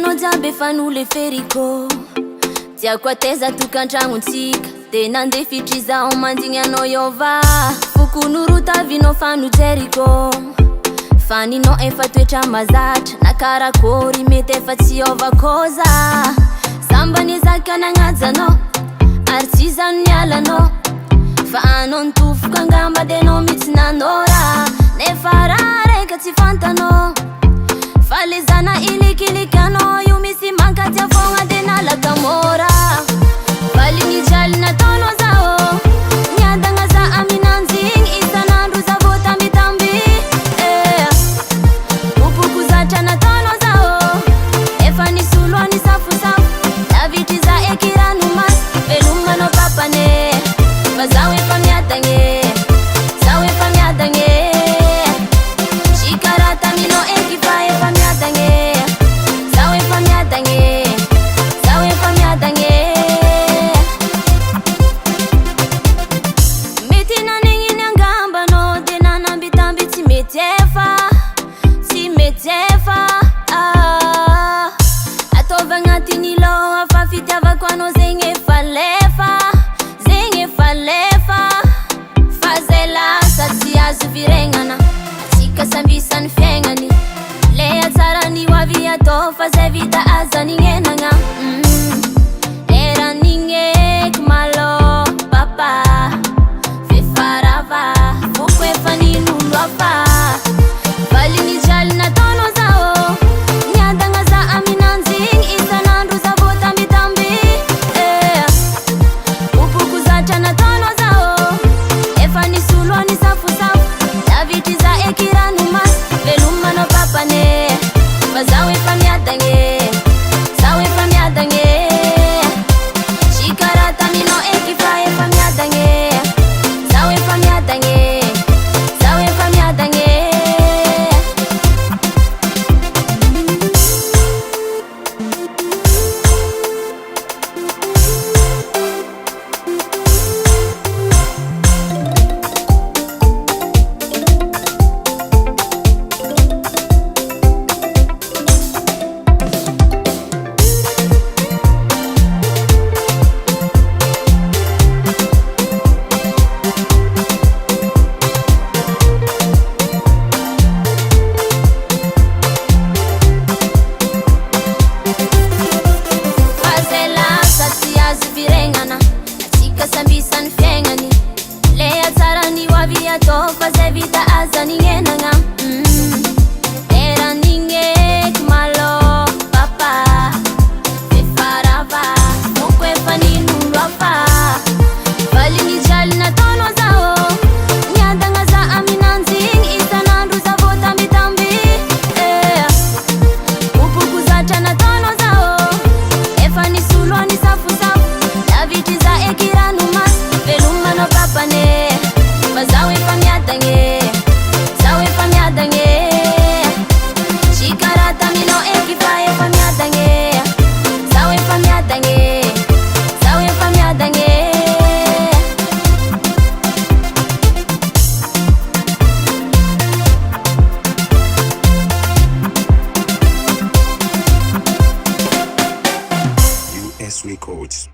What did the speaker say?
Hitanao jiaby efa noleferiko tiako ateza tokantragnontsika de nandeha fitrizaho mandigny anao iova foko norotavinao fanojeriko faninao efa toetra mazatra na karakory mety efa tsy iova-koza sambany ezaky anagnajanao ary tsy zany nialanao fa anao nitofoko angamba de anao mitsy nanora nefa raha reka tsy fantanao fa le zana ilikilikanao io misy mankatia fogna de nalaka mora valigny jaly nataonao zaho niadagna za aminanjigny isanandro za vô tambitamby opoko zatra nataonao zaho efa nisoloany safosafo lavitry za ekiranomasy velomanao papane fa zaho efa miadagny zaho efa miadagny shikaratanino eky fa efa miadagny zaho efa miadagny zaho efa miadagny mety nanegniny angambanao de nanambitamby tsy mety efa ataovy agnatiny loha fa fitiavako anao zegny efa lefa fa zay lasa tsy azo viregnana atsika sambisany fiaignany le atsarany hoavy atao fa zay vita azanignenagna eranigneky malo papa fefarava foko efa ninolo afa valigny jaly nataonao zaho niadagna za aminanjigny isanandro za vô tambitamby opoko zatra nataonao zaho efa nisoloany safosafo lavitry za ekiranomasy velomanao papane fa zaho efa miadagny zaho efa miadagny shikaratanino eky fa efa miadagny zaho efa miadagny zaho efa miadagny sambisany fiaignany le atsarany hoavy atao fa zay vita azanignenagna eranigneky malo papa fefarava foko efa ninolo afa valigny jaly nataonao zaho niadagna za aminanjigny isanandro za vô tambitamby opoko zatra nataonao zaho efa nisoloany safosafo lavitry za ekiranomasy velomanao papane fa zaho efa miadagny zaho efa miadagny shikaratanino eky fa efa miadagny zaho efa miadagny zaho efa miadagny US Records.